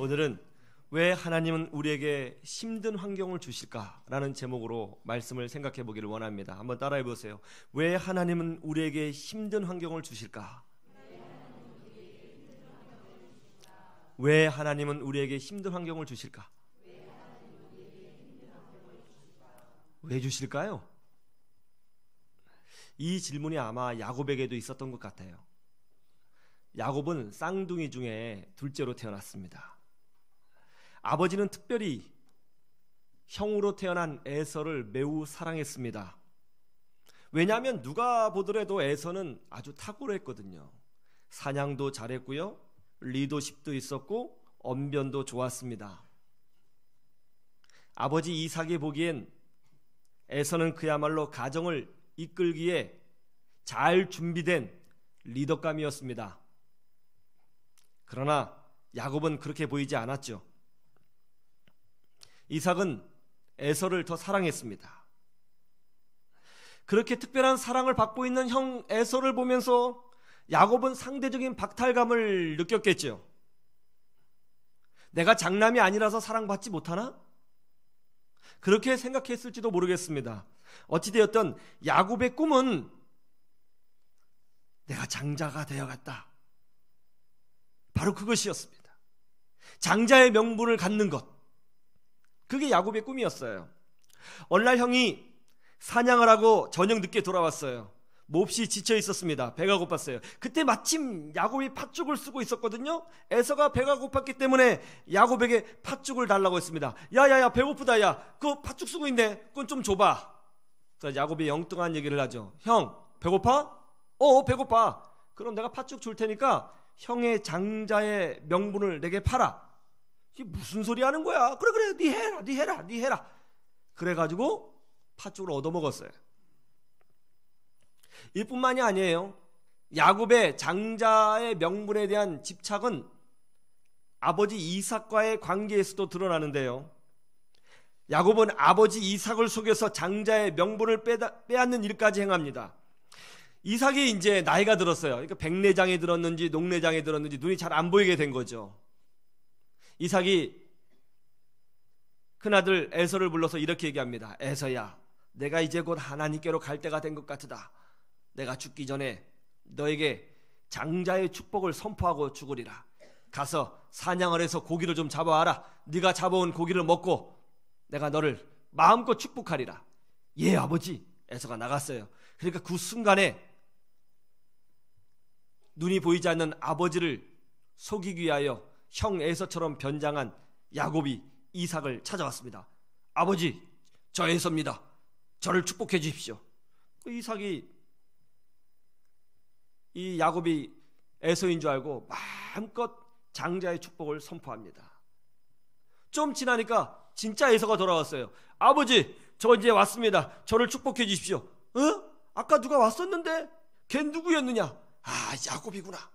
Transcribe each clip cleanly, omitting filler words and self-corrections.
오늘은 왜 하나님은 우리에게 힘든 환경을 주실까라는 제목으로 말씀을 생각해 보기를 원합니다. 한번 따라해 보세요. 왜 하나님은 우리에게 힘든 환경을 주실까? 왜 하나님은 우리에게 힘든 환경을 주실까? 왜 주실까요? 이 질문이 아마 야곱에게도 있었던 것 같아요. 야곱은 쌍둥이 중에 둘째로 태어났습니다. 아버지는 특별히 형으로 태어난 에서를 매우 사랑했습니다. 왜냐하면 누가 보더라도 에서는 아주 탁월했거든요. 사냥도 잘했고요, 리더십도 있었고 언변도 좋았습니다. 아버지 이삭이 보기엔 에서는 그야말로 가정을 이끌기에 잘 준비된 리더감이었습니다. 그러나 야곱은 그렇게 보이지 않았죠. 이삭은 에서를 더 사랑했습니다. 그렇게 특별한 사랑을 받고 있는 형 에서를 보면서 야곱은 상대적인 박탈감을 느꼈겠죠. 내가 장남이 아니라서 사랑받지 못하나? 그렇게 생각했을지도 모르겠습니다. 어찌되었든 야곱의 꿈은 내가 장자가 되어갔다, 바로 그것이었습니다. 장자의 명분을 갖는 것, 그게 야곱의 꿈이었어요. 어느 날 형이 사냥을 하고 저녁 늦게 돌아왔어요. 몹시 지쳐 있었습니다. 배가 고팠어요. 그때 마침 야곱이 팥죽을 쓰고 있었거든요. 에서가 배가 고팠기 때문에 야곱에게 팥죽을 달라고 했습니다. 야야야, 배고프다. 야, 그 팥죽 쓰고 있네. 그건 좀 줘봐. 그래서 야곱이 엉뚱한 얘기를 하죠. 형, 배고파? 배고파. 그럼 내가 팥죽 줄 테니까 형의 장자의 명분을 내게 팔아. 이게 무슨 소리 하는 거야? 그래, 네 해라. 그래가지고 팥죽을 얻어먹었어요. 이뿐만이 아니에요. 야곱의 장자의 명분에 대한 집착은 아버지 이삭과의 관계에서도 드러나는데요. 야곱은 아버지 이삭을 속여서 장자의 명분을 빼앗는 일까지 행합니다. 이삭이 이제 나이가 들었어요. 그러니까 백내장이 들었는지 녹내장이 들었는지 눈이 잘 안 보이게 된 거죠. 이삭이 큰아들 에서를 불러서 이렇게 얘기합니다. 에서야, 내가 이제 곧 하나님께로 갈 때가 된 것 같으다. 내가 죽기 전에 너에게 장자의 축복을 선포하고 죽으리라. 가서 사냥을 해서 고기를 좀 잡아와라. 네가 잡아온 고기를 먹고 내가 너를 마음껏 축복하리라. 예, 아버지. 에서가 나갔어요. 그러니까 그 순간에 눈이 보이지 않는 아버지를 속이기 위하여 형 에서처럼 변장한 야곱이 이삭을 찾아왔습니다. 아버지, 저 에서입니다. 저를 축복해 주십시오. 이삭이 이 야곱이 에서인 줄 알고 마음껏 장자의 축복을 선포합니다. 좀 지나니까 진짜 에서가 돌아왔어요. 아버지, 저 이제 왔습니다. 저를 축복해 주십시오. 아까 누가 왔었는데 걔 누구였느냐? 야곱이구나.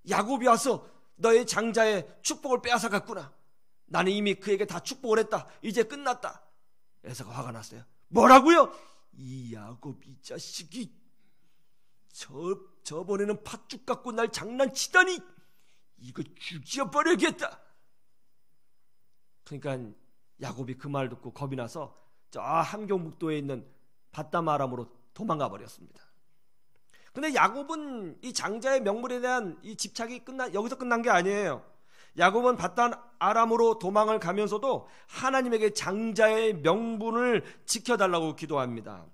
야곱이 와서 너의 장자의 축복을 빼앗아 갔구나. 나는 이미 그에게 다 축복을 했다. 이제 끝났다. 에서가 화가 났어요. 뭐라고요? 이 야곱 이 자식이 저번에는 팥죽 갖고 날 장난치다니, 이거 죽여버려야겠다. 그러니까 야곱이 그 말 듣고 겁이 나서 저 함경북도에 있는 밧담아람으로 도망가 버렸습니다. 근데 야곱은 이 장자의 명분에 대한 이 집착이 여기서 끝난 게 아니에요. 야곱은 밧담아람으로 도망을 가면서도 하나님에게 장자의 명분을 지켜달라고 기도합니다.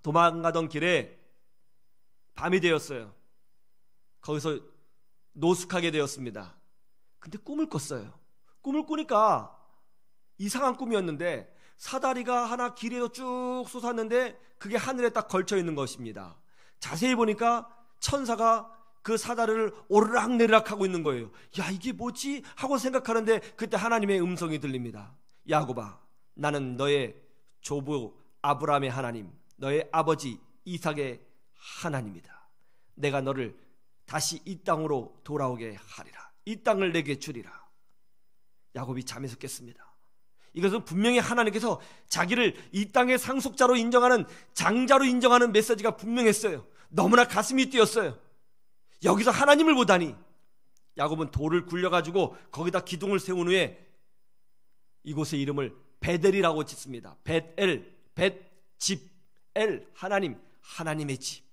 도망가던 길에 밤이 되었어요. 거기서 노숙하게 되었습니다. 근데 꿈을 꿨어요. 꿈을 꾸니까 이상한 꿈이었는데 사다리가 하나 길에서 쭉 솟았는데 그게 하늘에 딱 걸쳐 있는 것입니다. 자세히 보니까 천사가 그 사다리를 오르락내리락 하고 있는 거예요. 야, 이게 뭐지? 하고 생각하는데 그때 하나님의 음성이 들립니다. 야곱아, 나는 너의 조부 아브라함의 하나님, 너의 아버지 이삭의 하나님이다. 내가 너를 다시 이 땅으로 돌아오게 하리라. 이 땅을 내게 주리라. 야곱이 잠에서 깼습니다. 이것은 분명히 하나님께서 자기를 이 땅의 상속자로 인정하는, 장자로 인정하는 메시지가 분명했어요. 너무나 가슴이 뛰었어요. 여기서 하나님을 보다니. 야곱은 돌을 굴려가지고 거기다 기둥을 세운 후에 이곳의 이름을 베델이라고 짓습니다. 벳엘, 벳집엘, 하나님, 하나님의 집.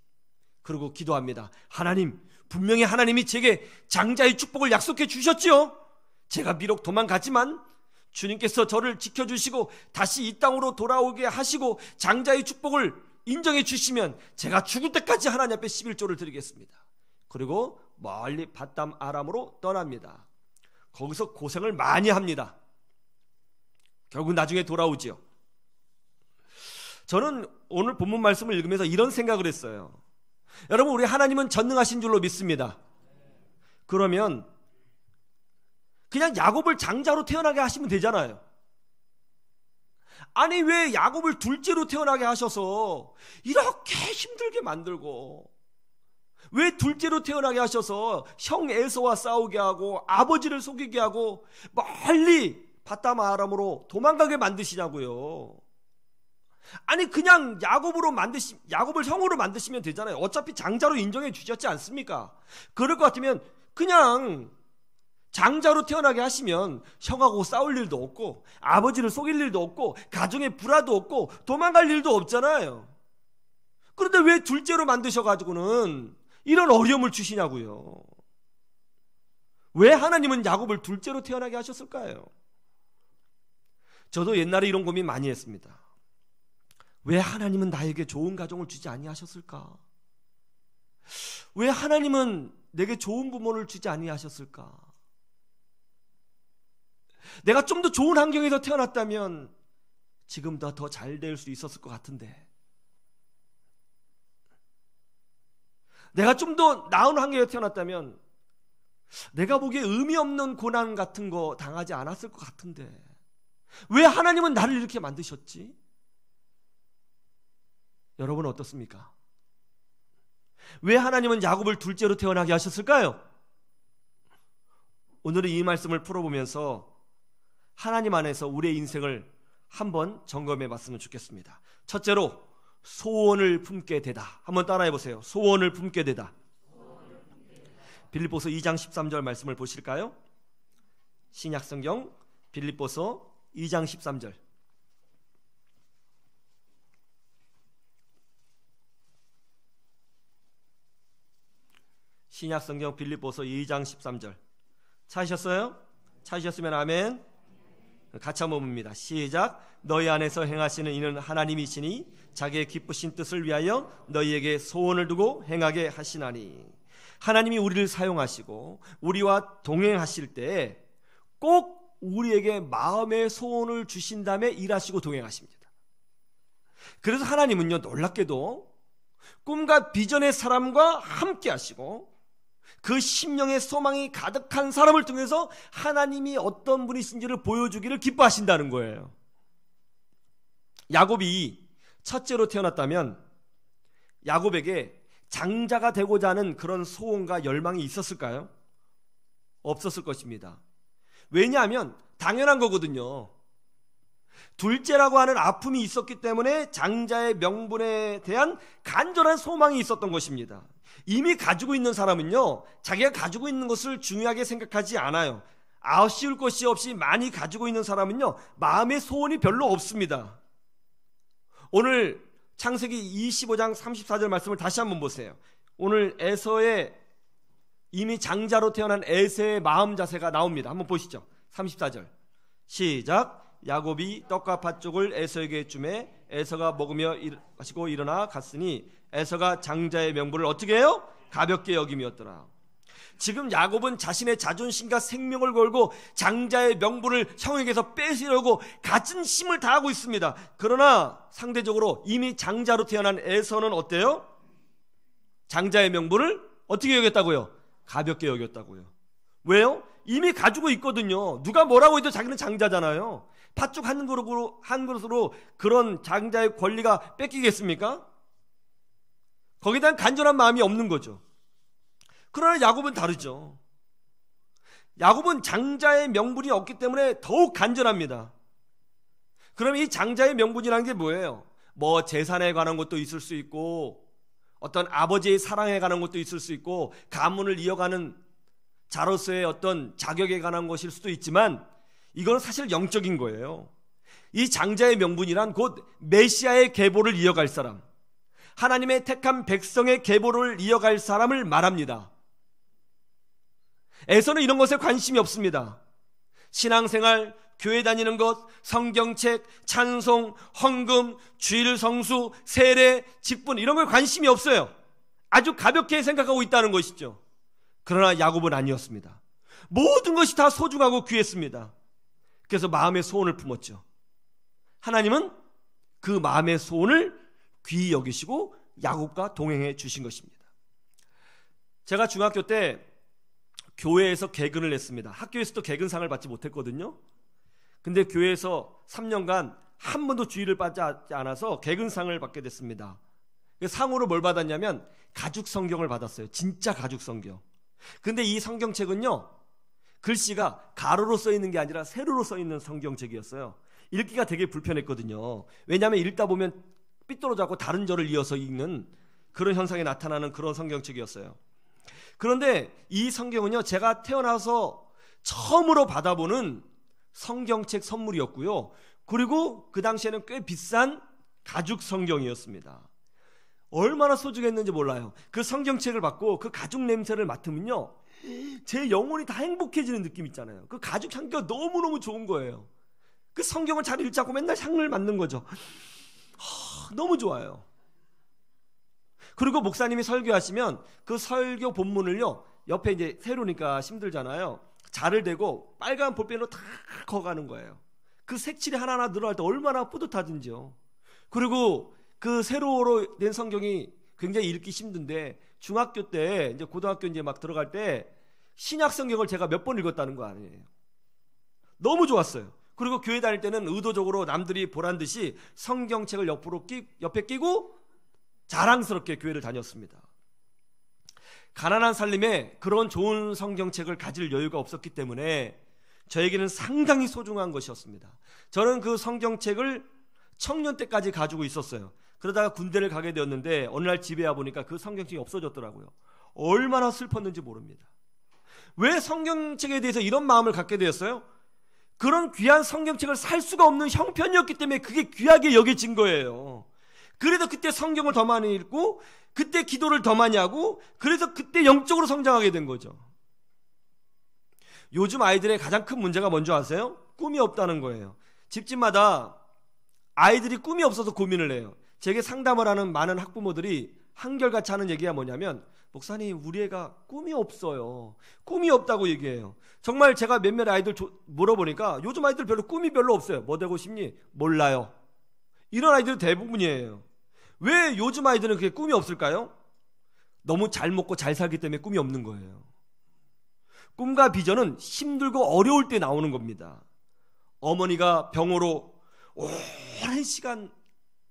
그리고 기도합니다. 하나님, 분명히 하나님이 제게 장자의 축복을 약속해 주셨지요. 제가 비록 도망갔지만 주님께서 저를 지켜주시고 다시 이 땅으로 돌아오게 하시고 장자의 축복을 인정해 주시면 제가 죽을 때까지 하나님 앞에 11조를 드리겠습니다. 그리고 멀리 밧담 아람으로 떠납니다. 거기서 고생을 많이 합니다. 결국 나중에 돌아오지요. 저는 오늘 본문 말씀을 읽으면서 이런 생각을 했어요. 여러분, 우리 하나님은 전능하신 줄로 믿습니다. 그러면 그냥 야곱을 장자로 태어나게 하시면 되잖아요. 아니, 왜 야곱을 둘째로 태어나게 하셔서 이렇게 힘들게 만들고, 왜 둘째로 태어나게 하셔서 형 에서와 싸우게 하고 아버지를 속이게 하고 멀리 밧담 아람으로 도망가게 만드시냐고요. 아니, 그냥 야곱을 형으로 만드시면 되잖아요. 어차피 장자로 인정해 주셨지 않습니까? 그럴 것 같으면 그냥 장자로 태어나게 하시면 형하고 싸울 일도 없고 아버지를 속일 일도 없고 가정에 불화도 없고 도망갈 일도 없잖아요. 그런데 왜 둘째로 만드셔가지고는 이런 어려움을 주시냐고요. 왜 하나님은 야곱을 둘째로 태어나게 하셨을까요? 저도 옛날에 이런 고민 많이 했습니다. 왜 하나님은 나에게 좋은 가정을 주지 아니하셨을까? 왜 하나님은 내게 좋은 부모를 주지 아니하셨을까? 내가 좀 더 좋은 환경에서 태어났다면 지금보다 더 잘 될 수 있었을 것 같은데, 내가 좀 더 나은 환경에서 태어났다면 내가 보기에 의미 없는 고난 같은 거 당하지 않았을 것 같은데 왜 하나님은 나를 이렇게 만드셨지? 여러분은 어떻습니까? 왜 하나님은 야곱을 둘째로 태어나게 하셨을까요? 오늘은 이 말씀을 풀어보면서 하나님 안에서 우리의 인생을 한번 점검해 봤으면 좋겠습니다. 첫째로, 소원을 품게 되다. 한번 따라해 보세요. 소원을 품게 되다. 빌립보서 2장 13절 말씀을 보실까요? 신약성경 빌립보서 2장 13절. 신약성경 빌립보서 2장 13절. 찾으셨어요? 찾으셨으면 아멘. 같이 한번 봅니다. 시작. 너희 안에서 행하시는 이는 하나님이시니 자기의 기쁘신 뜻을 위하여 너희에게 소원을 두고 행하게 하시나니. 하나님이 우리를 사용하시고 우리와 동행하실 때 꼭 우리에게 마음의 소원을 주신 다음에 일하시고 동행하십니다. 그래서 하나님은요, 놀랍게도 꿈과 비전의 사람과 함께 하시고 그 심령의 소망이 가득한 사람을 통해서 하나님이 어떤 분이신지를 보여주기를 기뻐하신다는 거예요. 야곱이 첫째로 태어났다면 야곱에게 장자가 되고자 하는 그런 소원과 열망이 있었을까요? 없었을 것입니다. 왜냐하면 당연한 거거든요. 둘째라고 하는 아픔이 있었기 때문에 장자의 명분에 대한 간절한 소망이 있었던 것입니다. 이미 가지고 있는 사람은요, 자기가 가지고 있는 것을 중요하게 생각하지 않아요. 아쉬울 것이 없이 많이 가지고 있는 사람은요, 마음의 소원이 별로 없습니다. 오늘 창세기 25장 34절 말씀을 다시 한번 보세요. 오늘 에서의 이미 장자로 태어난 에서의 마음 자세가 나옵니다. 한번 보시죠. 34절 시작. 야곱이 떡과 팥죽을 에서에게 주매 에서가 먹으며 마시고 일어나 갔으니 에서가 장자의 명분을 어떻게 해요? 가볍게 여김이었더라. 지금 야곱은 자신의 자존심과 생명을 걸고 장자의 명분을 형에게서 뺏으려고 갖은 힘을 다하고 있습니다. 그러나 상대적으로 이미 장자로 태어난 에서는 어때요? 장자의 명분을 어떻게 여겼다고요? 가볍게 여겼다고요. 왜요? 이미 가지고 있거든요. 누가 뭐라고 해도 자기는 장자잖아요. 팥죽 한 그릇으로 그런 장자의 권리가 뺏기겠습니까? 거기에 대한 간절한 마음이 없는 거죠. 그러나 야곱은 다르죠. 야곱은 장자의 명분이 없기 때문에 더욱 간절합니다. 그럼 이 장자의 명분이라는 게 뭐예요? 뭐 재산에 관한 것도 있을 수 있고 어떤 아버지의 사랑에 관한 것도 있을 수 있고 가문을 이어가는 자로서의 어떤 자격에 관한 것일 수도 있지만 이건 사실 영적인 거예요. 이 장자의 명분이란 곧 메시아의 계보를 이어갈 사람, 하나님의 택한 백성의 계보를 이어갈 사람을 말합니다. 에서는 이런 것에 관심이 없습니다. 신앙생활, 교회 다니는 것, 성경책, 찬송, 헌금, 주일 성수, 세례, 직분 이런 거에 관심이 없어요. 아주 가볍게 생각하고 있다는 것이죠. 그러나 야곱은 아니었습니다. 모든 것이 다 소중하고 귀했습니다. 그래서 마음의 소원을 품었죠. 하나님은 그 마음의 소원을 귀히 여기시고 야곱과 동행해 주신 것입니다. 제가 중학교 때 교회에서 개근을 했습니다. 학교에서도 개근상을 받지 못했거든요. 근데 교회에서 3년간 한 번도 주의를 받지 않아서 개근상을 받게 됐습니다. 상으로 뭘 받았냐면 가죽 성경을 받았어요. 진짜 가죽 성경. 근데 이 성경책은요, 글씨가 가로로 써 있는 게 아니라 세로로 써 있는 성경책이었어요. 읽기가 되게 불편했거든요. 왜냐하면 읽다 보면 삐뚤어져서 다른 절을 이어서 읽는 그런 현상이 나타나는 그런 성경책이었어요. 그런데 이 성경은요, 제가 태어나서 처음으로 받아보는 성경책 선물이었고요. 그리고 그 당시에는 꽤 비싼 가죽 성경이었습니다. 얼마나 소중했는지 몰라요. 그 성경책을 받고 그 가죽 냄새를 맡으면요, 제 영혼이 다 행복해지는 느낌 있잖아요. 그 가죽 향기가 너무너무 좋은 거예요. 그 성경을 잘 읽자고 맨날 향을 맡는 거죠. 너무 좋아요. 그리고 목사님이 설교하시면 그 설교 본문을요, 옆에 이제 세로니까 힘들잖아요. 자를 대고 빨간 볼펜으로 다 그어가는 거예요. 그 색칠이 하나하나 늘어날 때 얼마나 뿌듯하든지요. 그리고 그 세로로 된 성경이 굉장히 읽기 힘든데 중학교 때 이제 고등학교 이제 막 들어갈 때 신약 성경을 제가 몇 번 읽었다는 거 아니에요. 너무 좋았어요. 그리고 교회 다닐 때는 의도적으로 남들이 보란 듯이 성경책을 옆에 끼고 자랑스럽게 교회를 다녔습니다. 가난한 살림에 그런 좋은 성경책을 가질 여유가 없었기 때문에 저에게는 상당히 소중한 것이었습니다. 저는 그 성경책을 청년 때까지 가지고 있었어요. 그러다가 군대를 가게 되었는데 어느 날 집에 와보니까 그 성경책이 없어졌더라고요. 얼마나 슬펐는지 모릅니다. 왜 성경책에 대해서 이런 마음을 갖게 되었어요? 그런 귀한 성경책을 살 수가 없는 형편이었기 때문에 그게 귀하게 여겨진 거예요. 그래서 그때 성경을 더 많이 읽고 그때 기도를 더 많이 하고 그래서 그때 영적으로 성장하게 된 거죠. 요즘 아이들의 가장 큰 문제가 뭔지 아세요? 꿈이 없다는 거예요. 집집마다 아이들이 꿈이 없어서 고민을 해요. 제게 상담을 하는 많은 학부모들이 한결같이 하는 얘기가 뭐냐면, 목사님, 우리 애가 꿈이 없어요. 꿈이 없다고 얘기해요. 정말 제가 몇몇 아이들 물어보니까 요즘 아이들 꿈이 별로 없어요. 뭐 되고 싶니? 몰라요. 이런 아이들 대부분이에요. 왜 요즘 아이들은 그게 꿈이 없을까요? 너무 잘 먹고 잘 살기 때문에 꿈이 없는 거예요. 꿈과 비전은 힘들고 어려울 때 나오는 겁니다. 어머니가 병으로 오랜 시간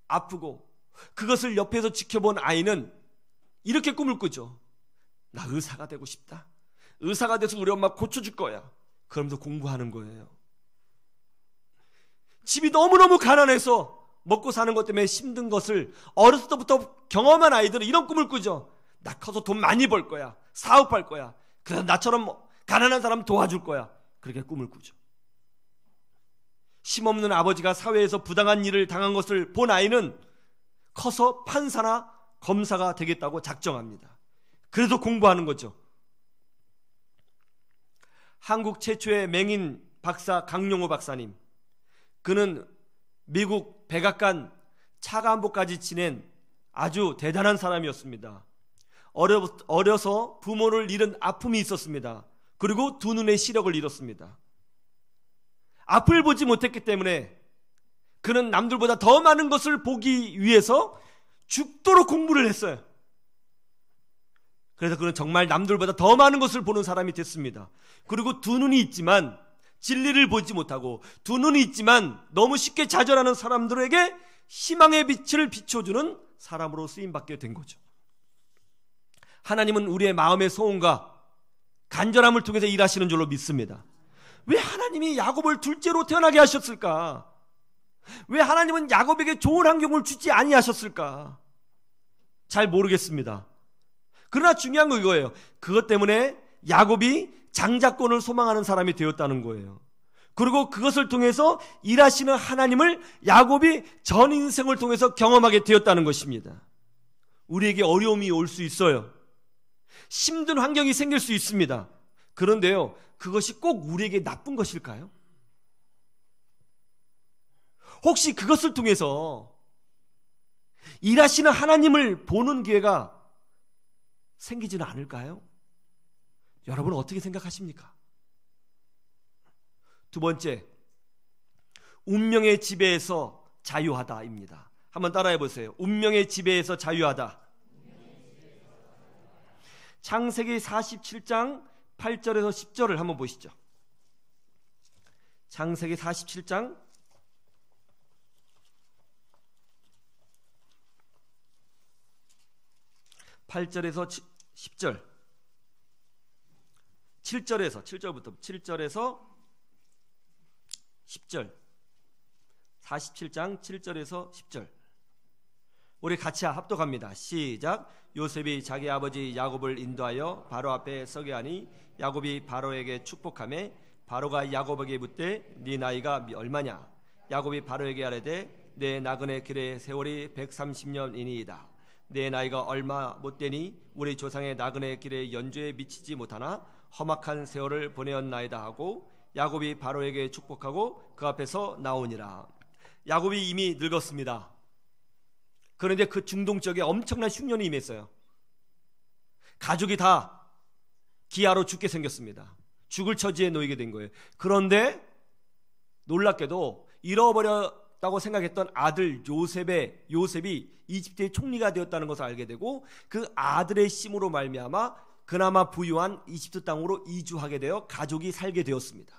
아프고 그것을 옆에서 지켜본 아이는 이렇게 꿈을 꾸죠. 나 의사가 되고 싶다. 의사가 돼서 우리 엄마 고쳐줄 거야. 그러면서 공부하는 거예요. 집이 너무너무 가난해서 먹고 사는 것 때문에 힘든 것을 어렸을 때부터 경험한 아이들은 이런 꿈을 꾸죠. 나 커서 돈 많이 벌 거야. 사업할 거야. 그래서 나처럼 가난한 사람 도와줄 거야. 그렇게 꿈을 꾸죠. 힘없는 아버지가 사회에서 부당한 일을 당한 것을 본 아이는 커서 판사나 검사가 되겠다고 작정합니다. 그래서 공부하는 거죠. 한국 최초의 맹인 박사 강용호 박사님, 그는 미국 백악관 차관보까지 지낸 아주 대단한 사람이었습니다. 어려서 부모를 잃은 아픔이 있었습니다. 그리고 두 눈의 시력을 잃었습니다. 앞을 보지 못했기 때문에 그는 남들보다 더 많은 것을 보기 위해서 죽도록 공부를 했어요. 그래서 그는 정말 남들보다 더 많은 것을 보는 사람이 됐습니다. 그리고 두 눈이 있지만 진리를 보지 못하고, 두 눈이 있지만 너무 쉽게 좌절하는 사람들에게 희망의 빛을 비춰주는 사람으로 쓰임받게 된 거죠. 하나님은 우리의 마음의 소원과 간절함을 통해서 일하시는 줄로 믿습니다. 왜 하나님이 야곱을 둘째로 태어나게 하셨을까? 왜 하나님은 야곱에게 좋은 환경을 주지 아니하셨을까? 잘 모르겠습니다. 그러나 중요한 건 이거예요. 그것 때문에 야곱이 장자권을 소망하는 사람이 되었다는 거예요. 그리고 그것을 통해서 일하시는 하나님을 야곱이 전 인생을 통해서 경험하게 되었다는 것입니다. 우리에게 어려움이 올 수 있어요. 힘든 환경이 생길 수 있습니다. 그런데요, 그것이 꼭 우리에게 나쁜 것일까요? 혹시 그것을 통해서 일하시는 하나님을 보는 기회가 생기지는 않을까요? 여러분은 어떻게 생각하십니까? 두 번째, 운명의 지배에서 자유하다입니다. 한번 따라해 보세요. 운명의 지배에서 자유하다. 창세기 47장 8절에서 10절을 한번 보시죠. 창세기 47장 8절에서 10절, 7절부터 7절에서 10절, 47장 7절에서 10절. 우리 같이 합독합니다. 시작. 요셉이 자기 아버지 야곱을 인도하여 바로 앞에 서게 하니 야곱이 바로에게 축복하매 바로가 야곱에게 묻되 네 나이가 얼마냐? 야곱이 바로에게 아뢰되 내 나그네 길의 세월이 130년이니이다. 내 나이가 얼마 못되니 우리 조상의 나그네 길의 연주에 미치지 못하나 험악한 세월을 보내었나이다 하고 야곱이 바로에게 축복하고 그 앞에서 나오니라. 야곱이 이미 늙었습니다. 그런데 그 중동적에 엄청난 흉년이 임했어요. 가족이 다 기아로 죽게 생겼습니다. 죽을 처지에 놓이게 된 거예요. 그런데 놀랍게도 잃어버렸다고 생각했던 아들 요셉이 이집트의 총리가 되었다는 것을 알게 되고 그 아들의 힘으로 말미암아 그나마 부유한 이집트 땅으로 이주하게 되어 가족이 살게 되었습니다.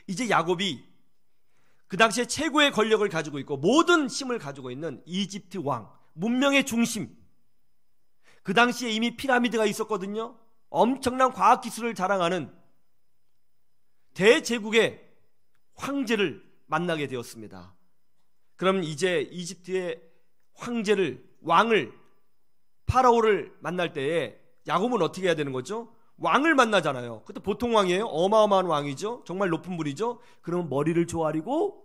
이제 야곱이 그 당시에 최고의 권력을 가지고 있고 모든 힘을 가지고 있는 이집트 왕, 문명의 중심. 그 당시에 이미 피라미드가 있었거든요. 엄청난 과학기술을 자랑하는 대제국의 황제를 만나게 되었습니다. 그럼 이제 이집트의 왕을 파라오를 만날 때에 야곱은 어떻게 해야 되는 거죠? 왕을 만나잖아요. 그것도 보통 왕이에요. 어마어마한 왕이죠. 정말 높은 분이죠. 그러면 머리를 조아리고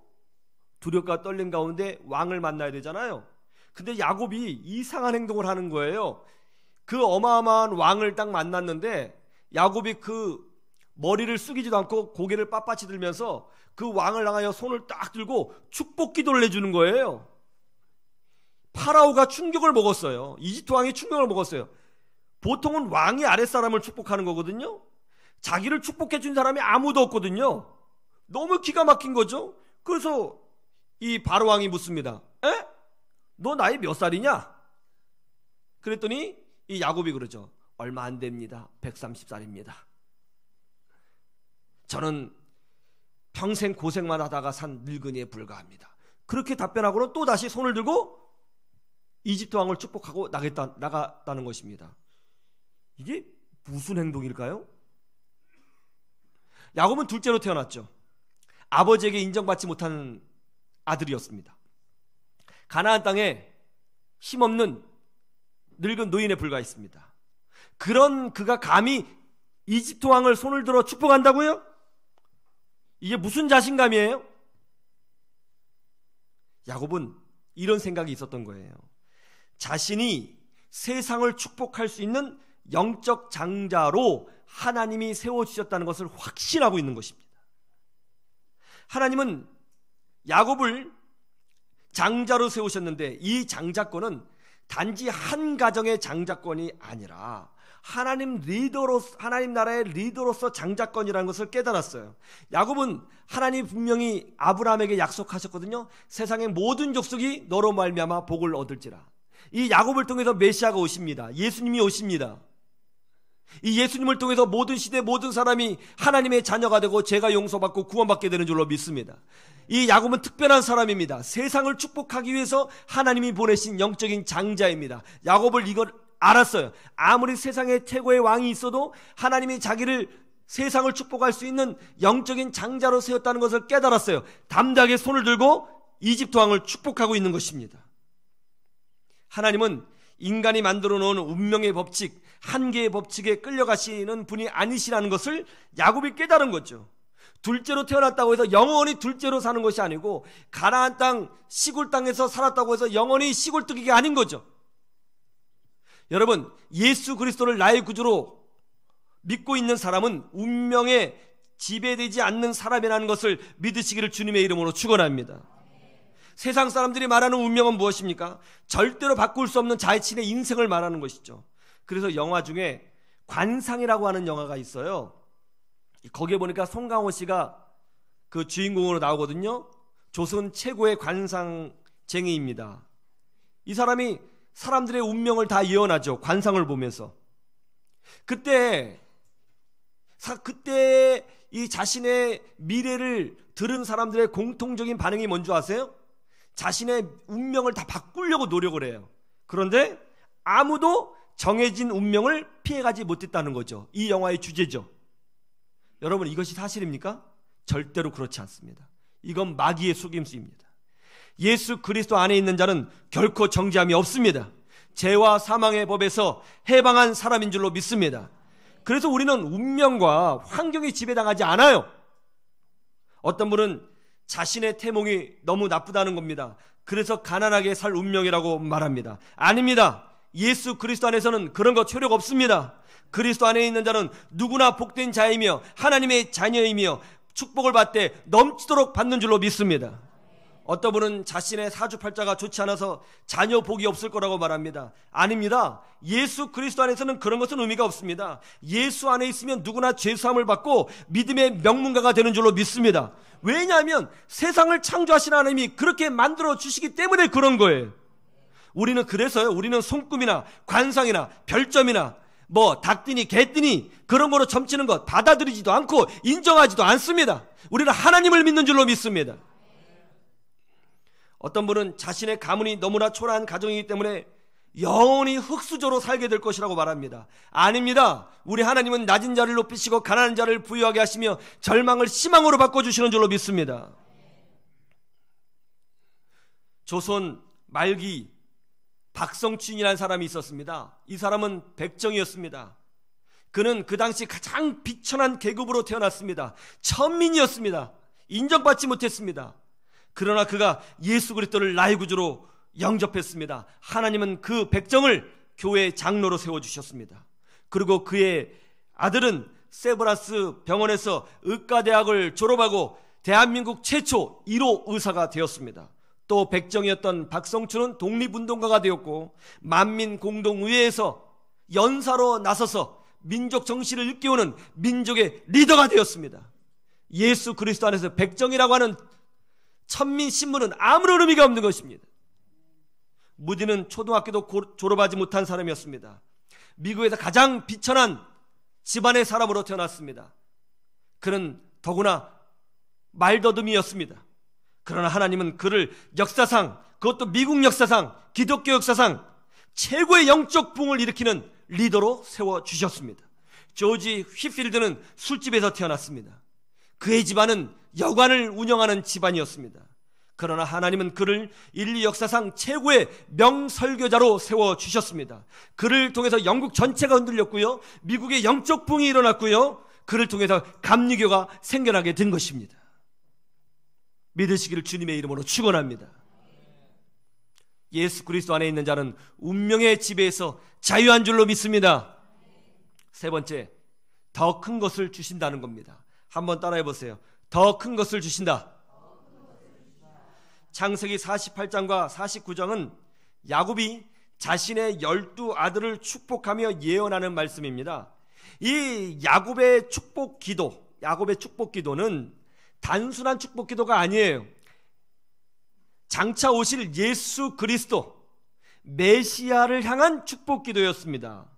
두렵과 떨림 가운데 왕을 만나야 되잖아요. 근데 야곱이 이상한 행동을 하는 거예요. 그 어마어마한 왕을 딱 만났는데 야곱이 그 머리를 숙이지도 않고 고개를 빳빳이 들면서 그 왕을 향하여 손을 딱 들고 축복 기도를 해주는 거예요. 파라오가 충격을 먹었어요. 이집트 왕이 충격을 먹었어요. 보통은 왕이 아랫사람을 축복하는 거거든요. 자기를 축복해 준 사람이 아무도 없거든요. 너무 기가 막힌 거죠. 그래서 이 바로 왕이 묻습니다. 에? 너 나이 몇 살이냐? 그랬더니 이 야곱이 그러죠. 얼마 안 됩니다. 130살입니다. 저는 평생 고생만 하다가 산 늙은이에 불과합니다. 그렇게 답변하고는 또 다시 손을 들고 이집트 왕을 축복하고 나갔다는 것입니다. 이게 무슨 행동일까요? 야곱은 둘째로 태어났죠. 아버지에게 인정받지 못한 아들이었습니다. 가나안 땅에 힘없는 늙은 노인에 불과했습니다. 그런 그가 감히 이집트 왕을 손을 들어 축복한다고요? 이게 무슨 자신감이에요? 야곱은 이런 생각이 있었던 거예요. 자신이 세상을 축복할 수 있는 영적 장자로 하나님이 세워주셨다는 것을 확신하고 있는 것입니다. 하나님은 야곱을 장자로 세우셨는데 이 장자권은 단지 한 가정의 장자권이 아니라 하나님 나라의 리더로서 장자권이라는 것을 깨달았어요. 야곱은 하나님 분명히 아브라함에게 약속하셨거든요. 세상의 모든 족속이 너로 말미암아 복을 얻을지라. 이 야곱을 통해서 메시아가 오십니다. 예수님이 오십니다. 이 예수님을 통해서 모든 시대 모든 사람이 하나님의 자녀가 되고 죄가 용서받고 구원받게 되는 줄로 믿습니다. 이 야곱은 특별한 사람입니다. 세상을 축복하기 위해서 하나님이 보내신 영적인 장자입니다. 야곱을 이걸 알았어요. 아무리 세상에 최고의 왕이 있어도 하나님이 자기를 세상을 축복할 수 있는 영적인 장자로 세웠다는 것을 깨달았어요. 담대하게 손을 들고 이집트 왕을 축복하고 있는 것입니다. 하나님은 인간이 만들어 놓은 운명의 법칙, 한계의 법칙에 끌려가시는 분이 아니시라는 것을 야곱이 깨달은 거죠. 둘째로 태어났다고 해서 영원히 둘째로 사는 것이 아니고 가나안 땅 시골 땅에서 살았다고 해서 영원히 시골뜨기가 아닌 거죠. 여러분, 예수 그리스도를 나의 구주로 믿고 있는 사람은 운명에 지배되지 않는 사람이라는 것을 믿으시기를 주님의 이름으로 축원합니다. 세상 사람들이 말하는 운명은 무엇입니까? 절대로 바꿀 수 없는 자신의 인생을 말하는 것이죠. 그래서 영화 중에 관상이라고 하는 영화가 있어요. 거기에 보니까 송강호 씨가 그 주인공으로 나오거든요. 조선 최고의 관상쟁이입니다. 이 사람이 사람들의 운명을 다 예언하죠. 관상을 보면서. 그때 이 자신의 미래를 들은 사람들의 공통적인 반응이 뭔지 아세요? 자신의 운명을 다 바꾸려고 노력을 해요. 그런데 아무도 정해진 운명을 피해가지 못했다는 거죠. 이 영화의 주제죠. 여러분, 이것이 사실입니까? 절대로 그렇지 않습니다. 이건 마귀의 속임수입니다. 예수 그리스도 안에 있는 자는 결코 정죄함이 없습니다. 죄와 사망의 법에서 해방한 사람인 줄로 믿습니다. 그래서 우리는 운명과 환경에 지배당하지 않아요. 어떤 분은 자신의 태몽이 너무 나쁘다는 겁니다. 그래서 가난하게 살 운명이라고 말합니다. 아닙니다. 예수 그리스도 안에서는 그런 거 효력 없습니다. 그리스도 안에 있는 자는 누구나 복된 자이며 하나님의 자녀이며 축복을 받되 넘치도록 받는 줄로 믿습니다. 어떤 분은 자신의 사주팔자가 좋지 않아서 자녀 복이 없을 거라고 말합니다. 아닙니다. 예수 그리스도 안에서는 그런 것은 의미가 없습니다. 예수 안에 있으면 누구나 죄사함을 받고 믿음의 명문가가 되는 줄로 믿습니다. 왜냐하면 세상을 창조하신 하나님이 그렇게 만들어 주시기 때문에 그런 거예요. 우리는 그래서요, 우리는 손금이나 관상이나 별점이나 닭띠니 개띠니 그런 거로 점치는 것 받아들이지도 않고 인정하지도 않습니다. 우리는 하나님을 믿는 줄로 믿습니다. 어떤 분은 자신의 가문이 너무나 초라한 가정이기 때문에 영원히 흙수저로 살게 될 것이라고 말합니다. 아닙니다. 우리 하나님은 낮은 자를 높이시고 가난한 자를 부유하게 하시며 절망을 희망으로 바꿔주시는 줄로 믿습니다. 조선 말기 박성춘이라는 사람이 있었습니다. 이 사람은 백정이었습니다. 그는 그 당시 가장 비천한 계급으로 태어났습니다. 천민이었습니다. 인정받지 못했습니다. 그러나 그가 예수 그리스도를 나의 구주로 영접했습니다. 하나님은 그 백정을 교회 장로로 세워주셨습니다. 그리고 그의 아들은 세브란스 병원에서 의과대학을 졸업하고 대한민국 최초 1호 의사가 되었습니다. 또 백정이었던 박성춘은 독립운동가가 되었고 만민공동의회에서 연사로 나서서 민족 정신을 일깨우는 민족의 리더가 되었습니다. 예수 그리스도 안에서 백정이라고 하는 천민 신분은 아무런 의미가 없는 것입니다. 무디는 초등학교도 졸업하지 못한 사람이었습니다. 미국에서 가장 비천한 집안의 사람으로 태어났습니다. 그는 더구나 말더듬이었습니다. 그러나 하나님은 그를 역사상, 그것도 미국 역사상, 기독교 역사상 최고의 영적 부흥을 일으키는 리더로 세워주셨습니다. 조지 휘필드는 술집에서 태어났습니다. 그의 집안은 여관을 운영하는 집안이었습니다. 그러나 하나님은 그를 인류 역사상 최고의 명설교자로 세워주셨습니다. 그를 통해서 영국 전체가 흔들렸고요, 미국의 영적 부흥이 일어났고요, 그를 통해서 감리교가 생겨나게 된 것입니다. 믿으시기를 주님의 이름으로 축원합니다. 예수 그리스도 안에 있는 자는 운명의 지배에서 자유한 줄로 믿습니다. 세 번째, 더 큰 것을 주신다는 겁니다. 한번 따라해 보세요. 더 큰 것을 주신다. 창세기 48장과 49장은 야곱이 자신의 12 아들을 축복하며 예언하는 말씀입니다. 이 야곱의 축복 기도는 단순한 축복 기도가 아니에요. 장차 오실 예수 그리스도 메시아를 향한 축복 기도였습니다.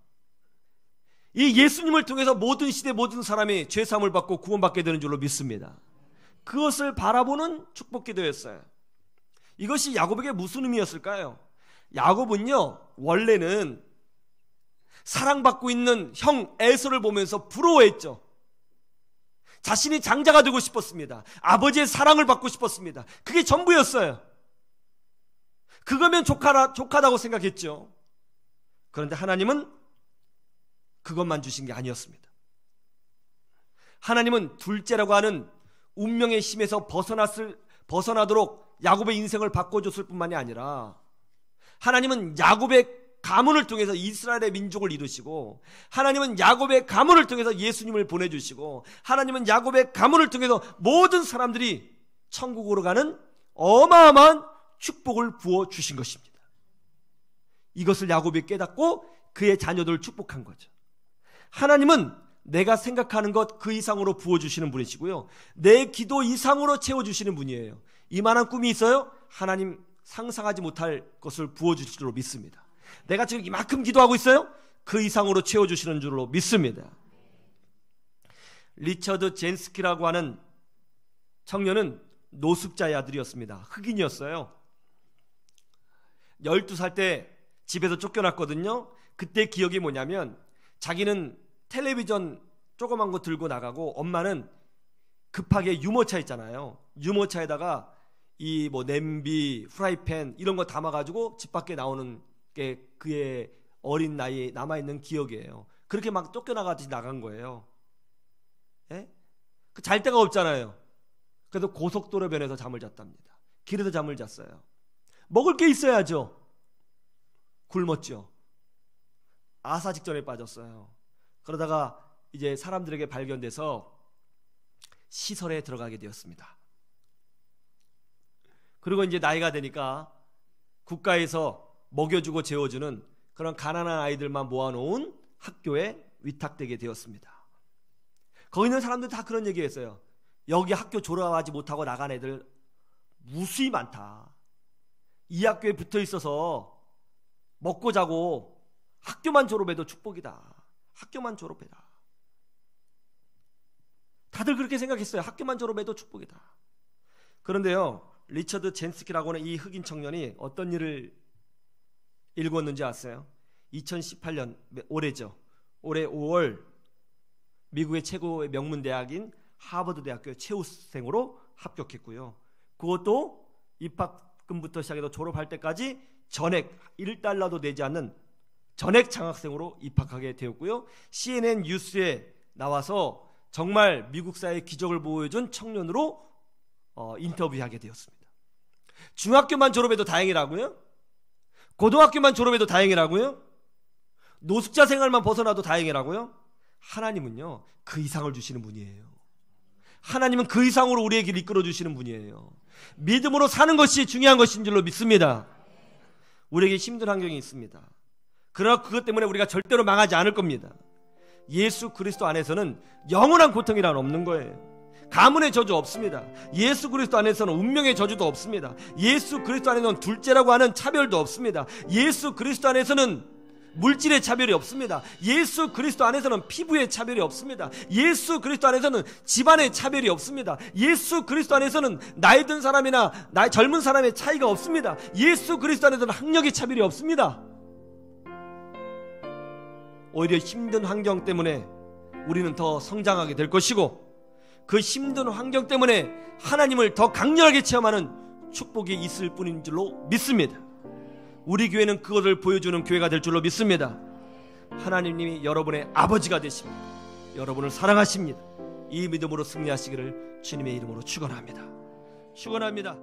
이 예수님을 통해서 모든 시대 모든 사람이 죄사함을 받고 구원받게 되는 줄로 믿습니다. 그것을 바라보는 축복 기도였어요. 이것이 야곱에게 무슨 의미였을까요? 야곱은요, 원래는 사랑받고 있는 형 에서를 보면서 부러워했죠. 자신이 장자가 되고 싶었습니다. 아버지의 사랑을 받고 싶었습니다. 그게 전부였어요. 그거면 족하다고 생각했죠. 그런데 하나님은 그것만 주신 게 아니었습니다. 하나님은 둘째라고 하는 운명의 힘에서 벗어나도록 야곱의 인생을 바꿔줬을 뿐만이 아니라 하나님은 야곱의 가문을 통해서 이스라엘의 민족을 이루시고, 하나님은 야곱의 가문을 통해서 예수님을 보내주시고, 하나님은 야곱의 가문을 통해서 모든 사람들이 천국으로 가는 어마어마한 축복을 부어주신 것입니다. 이것을 야곱이 깨닫고 그의 자녀들을 축복한 거죠. 하나님은 내가 생각하는 것 그 이상으로 부어주시는 분이시고요, 내 기도 이상으로 채워주시는 분이에요. 이만한 꿈이 있어요? 하나님 상상하지 못할 것을 부어주실 줄로 믿습니다. 내가 지금 이만큼 기도하고 있어요? 그 이상으로 채워주시는 줄로 믿습니다. 리처드 젠스키라고 하는 청년은 노숙자의 아들이었습니다. 흑인이었어요. 12살 때 집에서 쫓겨났거든요. 그때 기억이 뭐냐면, 자기는 텔레비전 조그만 거 들고 나가고, 엄마는 급하게 유모차 있잖아요. 유모차에다가 이 뭐 냄비, 프라이팬 이런 거 담아가지고 집 밖에 나오는 게 그의 어린 나이에 남아있는 기억이에요. 그렇게 막 쫓겨나가듯이 나간 거예요. 예? 잘 데가 없잖아요. 그래서 고속도로변에서 잠을 잤답니다. 길에서 잠을 잤어요. 먹을 게 있어야죠. 굶었죠. 아사직전에 빠졌어요. 그러다가 이제 사람들에게 발견돼서 시설에 들어가게 되었습니다. 그리고 이제 나이가 되니까 국가에서 먹여주고 재워주는 그런 가난한 아이들만 모아놓은 학교에 위탁되게 되었습니다. 거기 있는 사람들 다 그런 얘기했어요. 여기 학교 졸업하지 못하고 나간 애들 무수히 많다. 이 학교에 붙어 있어서 먹고 자고 학교만 졸업해도 축복이다. 학교만 졸업해라. 다들 그렇게 생각했어요. 학교만 졸업해도 축복이다. 그런데요, 리처드 젠스키라고 하는 이 흑인 청년이 어떤 일을 읽었는지 아세요? 2018년 올해죠. 올해 5월 미국의 최고의 명문 대학인 하버드 대학교 최우생으로 합격했고요. 그것도 입학금부터 시작해서 졸업할 때까지 전액 1달러도 내지 않는 전액 장학생으로 입학하게 되었고요. CNN 뉴스에 나와서 정말 미국 사회의 기적을 보여준 청년으로 인터뷰하게 되었습니다. 중학교만 졸업해도 다행이라고요? 고등학교만 졸업해도 다행이라고요? 노숙자 생활만 벗어나도 다행이라고요? 하나님은요, 그 이상을 주시는 분이에요. 하나님은 그 이상으로 우리의 길을 이끌어 주시는 분이에요. 믿음으로 사는 것이 중요한 것인 줄로 믿습니다. 우리에게 힘든 환경이 있습니다. 그러나 그것 때문에 우리가 절대로 망하지 않을 겁니다. 예수 그리스도 안에서는 영원한 고통이란 없는 거예요. 가문의 저주 없습니다. 예수 그리스도 안에서는 운명의 저주도 없습니다. 예수 그리스도 안에서는 둘째라고 하는 차별도 없습니다. 예수 그리스도 안에서는 물질의 차별이 없습니다. 예수 그리스도 안에서는 피부의 차별이 없습니다. 예수 그리스도 안에서는 집안의 차별이 없습니다. 예수 그리스도 안에서는 나이 든 사람이나 젊은 사람의 차이가 없습니다. 예수 그리스도 안에서는 학력의 차별이 없습니다. 오히려 힘든 환경 때문에 우리는 더 성장하게 될 것이고, 그 힘든 환경 때문에 하나님을 더 강렬하게 체험하는 축복이 있을 뿐인 줄로 믿습니다. 우리 교회는 그것을 보여주는 교회가 될 줄로 믿습니다. 하나님이 여러분의 아버지가 되십니다. 여러분을 사랑하십니다. 이 믿음으로 승리하시기를 주님의 이름으로 축원합니다. 축원합니다.